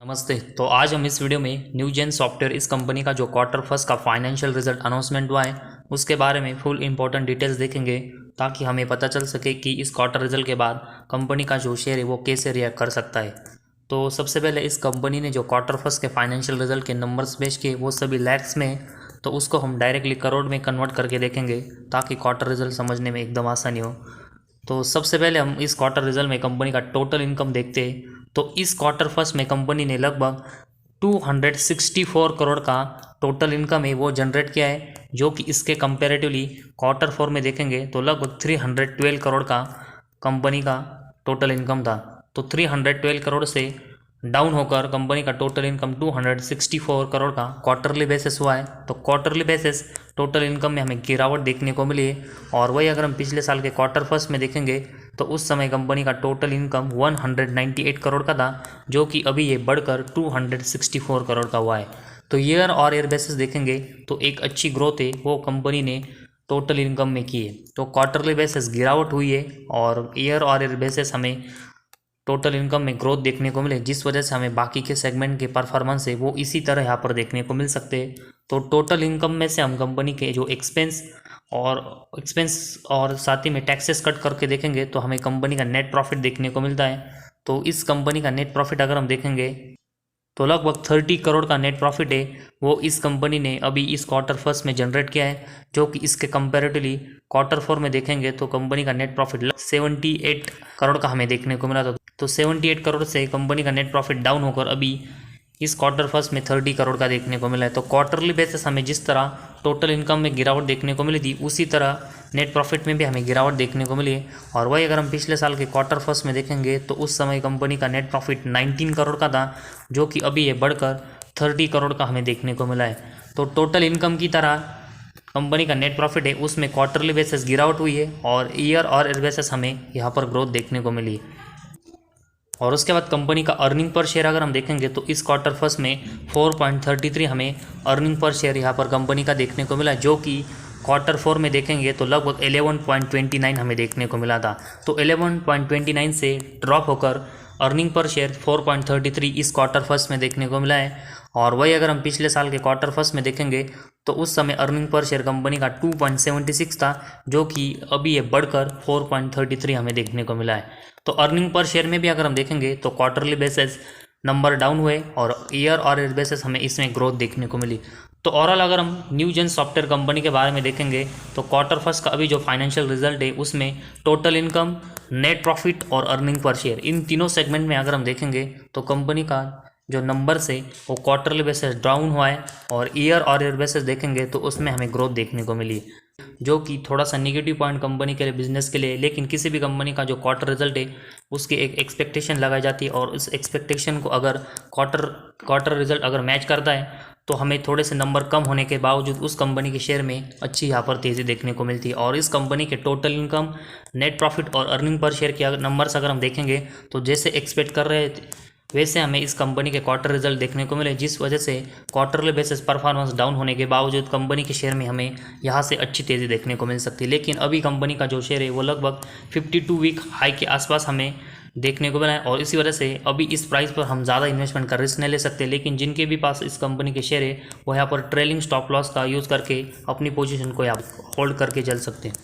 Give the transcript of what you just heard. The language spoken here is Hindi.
नमस्ते। तो आज हम इस वीडियो में न्यूजेन सॉफ्टवेयर इस कंपनी का जो क्वार्टर फर्स्ट का फाइनेंशियल रिजल्ट अनाउंसमेंट हुआ है उसके बारे में फुल इंपॉर्टेंट डिटेल्स देखेंगे ताकि हमें पता चल सके कि इस क्वार्टर रिजल्ट के बाद कंपनी का जो शेयर है वो कैसे रिएक्ट कर सकता है। तो सबसे पहले इस कंपनी ने जो क्वार्टर फर्स्ट के फाइनेंशियल रिजल्ट के नंबर्स पेश किए वो सभी लैक्स में, तो उसको हम डायरेक्टली करोड़ में कन्वर्ट करके देखेंगे ताकि क्वार्टर रिजल्ट समझने में एकदम आसानी हो। तो सबसे पहले हम इस क्वार्टर रिजल्ट में कंपनी का टोटल इनकम देखते हैं। तो इस क्वार्टर फर्स्ट में कंपनी ने लगभग 264 करोड़ का टोटल इनकम है वो जनरेट किया है, जो कि इसके कंपैरेटिवली क्वार्टर फोर में देखेंगे तो लगभग 312 करोड़ का कंपनी का टोटल इनकम था। तो 312 करोड़ से डाउन होकर कंपनी का टोटल इनकम 264 करोड़ का क्वार्टरली बेसिस हुआ है। तो क्वार्टरली बेसिस टोटल इनकम में हमें गिरावट देखने को मिली है। और वही अगर हम पिछले साल के क्वार्टर फर्स्ट में देखेंगे तो उस समय कंपनी का टोटल इनकम 198 करोड़ का था, जो कि अभी ये बढ़कर 264 करोड़ का हुआ है। तो ईयर और ईयर बेसिस देखेंगे तो एक अच्छी ग्रोथ है वो कंपनी ने टोटल इनकम में की है। तो क्वार्टरली बेसिस गिरावट हुई है और ईयर और ईयर बेसिस हमें टोटल इनकम में ग्रोथ देखने को मिले, जिस वजह से हमें बाकी के सेगमेंट के परफॉर्मेंस है वो इसी तरह यहाँ पर देखने को मिल सकते हैं। तो टोटल इनकम में से हम कंपनी के जो एक्सपेंस और साथ ही में टैक्सेस कट करके देखेंगे तो हमें कंपनी का नेट प्रॉफिट देखने को मिलता है। तो इस कंपनी का नेट प्रॉफिट अगर हम देखेंगे तो लगभग 30 करोड़ का नेट प्रॉफिट है वो इस कंपनी ने अभी इस क्वार्टर फर्स्ट में जनरेट किया है, जो कि इसके कंपैरेटिवली क्वार्टर फोर में देखेंगे तो कंपनी का नेट प्रॉफिट 78 करोड़ का हमें देखने को मिला था। तो 78 करोड़ से कंपनी का नेट प्रॉफिट डाउन होकर अभी इस क्वार्टर फर्स्ट में 30 करोड़ का देखने को मिला है। तो क्वार्टरली बेसिस हमें जिस तरह टोटल इनकम में गिरावट देखने को मिली थी उसी तरह नेट प्रॉफिट में भी हमें गिरावट देखने को मिली है। और वही अगर हम पिछले साल के क्वार्टर फर्स्ट में देखेंगे तो उस समय कंपनी का नेट प्रॉफिट 19 करोड़ का था, जो कि अभी ये बढ़कर 30 करोड़ का हमें देखने को मिला है। तो टोटल इनकम की तरह कंपनी का नेट प्रॉफिट है उसमें क्वार्टरली बेसिस गिरावट हुई है और ईयर और ईयर बेसिस हमें यहाँ पर ग्रोथ देखने को मिली है। और उसके बाद कंपनी का अर्निंग पर शेयर अगर हम देखेंगे तो इस क्वार्टर फर्स्ट में 4.33 हमें अर्निंग पर शेयर यहाँ पर कंपनी का देखने को मिला, जो कि क्वार्टर फोर में देखेंगे तो लगभग 11.29 हमें देखने को मिला था। तो 11.29 से ड्रॉप होकर अर्निंग पर शेयर 4.33 इस क्वार्टर फर्स्ट में देखने को मिला है। और वही अगर हम पिछले साल के क्वार्टर फर्स्ट में देखेंगे तो उस समय अर्निंग पर शेयर कंपनी का 2.76 था, जो कि अभी ये बढ़कर 4.33 हमें देखने को मिला है। तो अर्निंग पर शेयर में भी अगर हम देखेंगे तो क्वार्टरली बेसिस नंबर डाउन हुए और ईयर और ईयर बेसिस हमें इसमें ग्रोथ देखने को मिली। तो ओवरऑल अगर हम न्यूजेन सॉफ्टवेयर कंपनी के बारे में देखेंगे तो क्वार्टर फर्स्ट का अभी जो फाइनेंशियल रिजल्ट है उसमें टोटल इनकम, नेट प्रॉफिट और अर्निंग पर शेयर इन तीनों सेगमेंट में अगर हम देखेंगे तो कंपनी का जो नंबर्स है वो क्वार्टरली बेसिस डाउन हुआ है और ईयर और ईयर बेसिस देखेंगे तो उसमें हमें ग्रोथ देखने को मिली, जो कि थोड़ा सा निगेटिव पॉइंट कंपनी के लिए, बिजनेस के लिए। लेकिन किसी भी कंपनी का जो क्वार्टर रिजल्ट है उसकी एक एक्सपेक्टेशन लगाई जाती है और उस एक्सपेक्टेशन को अगर क्वार्टर रिजल्ट अगर मैच करता है तो हमें थोड़े से नंबर कम होने के बावजूद उस कंपनी के शेयर में अच्छी यहाँ पर तेज़ी देखने को मिलती है। और इस कंपनी के टोटल इनकम, नेट प्रॉफिट और अर्निंग पर शेयर के नंबर्स अगर हम देखेंगे तो जैसे एक्सपेक्ट कर रहे थे वैसे हमें इस कंपनी के क्वार्टर रिजल्ट देखने को मिले, जिस वजह से क्वार्टरली बेसिस परफॉर्मेंस डाउन होने के बावजूद कंपनी के शेयर में हमें यहाँ से अच्छी तेज़ी देखने को मिल सकती है। लेकिन अभी कंपनी का जो शेयर है वो लगभग 52 वीक हाई के आसपास हमें देखने को मिला है और इसी वजह से अभी इस प्राइस पर हम ज़्यादा इन्वेस्टमेंट का रिस्क नहीं ले सकते। लेकिन जिनके भी पास इस कंपनी के शेयर है वो यहाँ पर ट्रेलिंग स्टॉप लॉस का यूज़ करके अपनी पोजीशन को यहाँ होल्ड करके चल सकते हैं।